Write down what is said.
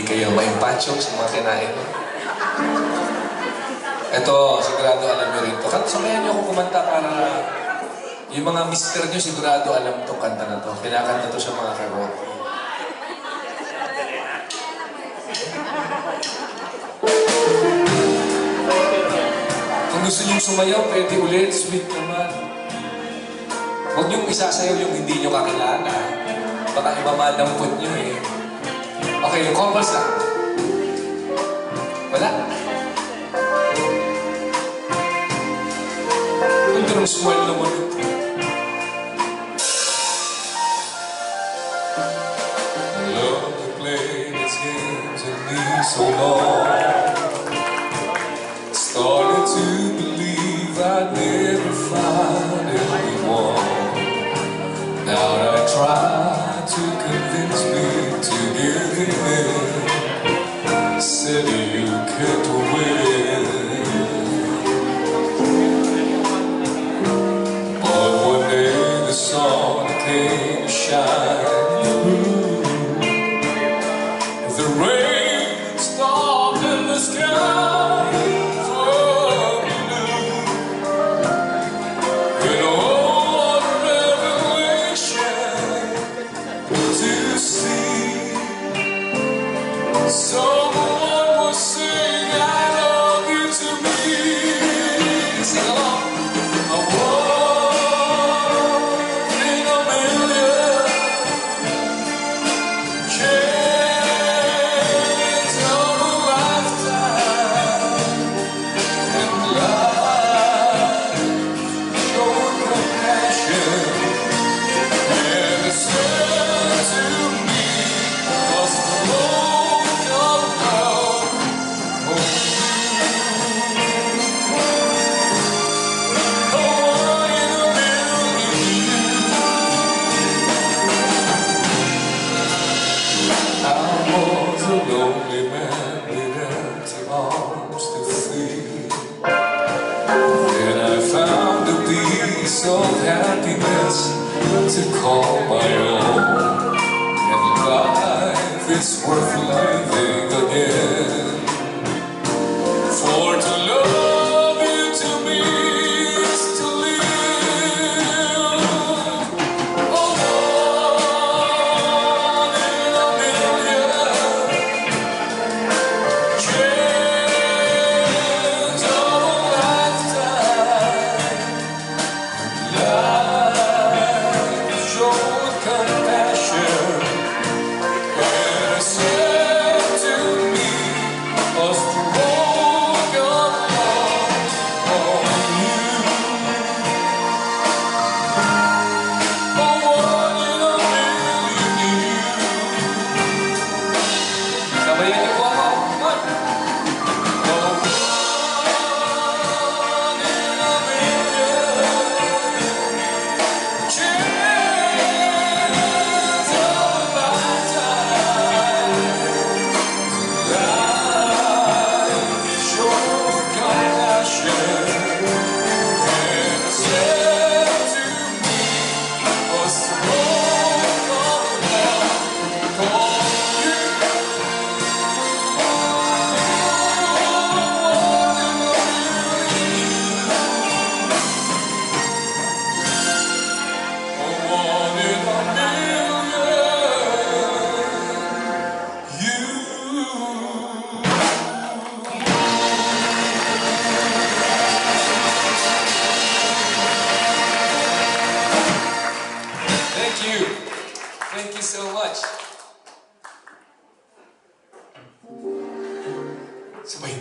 kayo maimpatsyok sa mga kinain. Ito, sigurado alam nyo rin ito. Samayan nyo ako kumanta para yung mga mister nyo sigurado alam itong kanta na to. Kinakanta to sa mga karaoke. Kung gusto nyo sumayaw, pwede ulit. Sweet naman. Huwag nyo isasayaw yung hindi nyo kakilala. Baka imamadampot nyo eh. Okay, yung chorus lang. Wala. Kung terus smile naman ito. Love to play these games with me so long. Started to believe I'd never find anyone. Now I try to convince me to give him in. Said you can't win. But one day the sun came to shine through. The rain stopped in the sky for blue. And all the revelation to see. Someone was saying I love you to me. Sing along. A one in a million chance of a lifetime. And life showed compassion. And it said to me, was the Lord of love for you. A one in a million. I was a lonely man with empty arms to feed. Then I found a piece of happiness to call my own. And life is worth living again. For to love you to me is to live. Oh, one in a million chance of a lifetime. Life showed compassion. And it said to me, a stroke of love for you. A one in a million. Sabayan niyo po ako. One. A one in a million. Chance of a lifetime. Life showed compassion. And it said to me, a stroke of love for you. A one in a million. You. Thank you. Thank you so much. Sabay.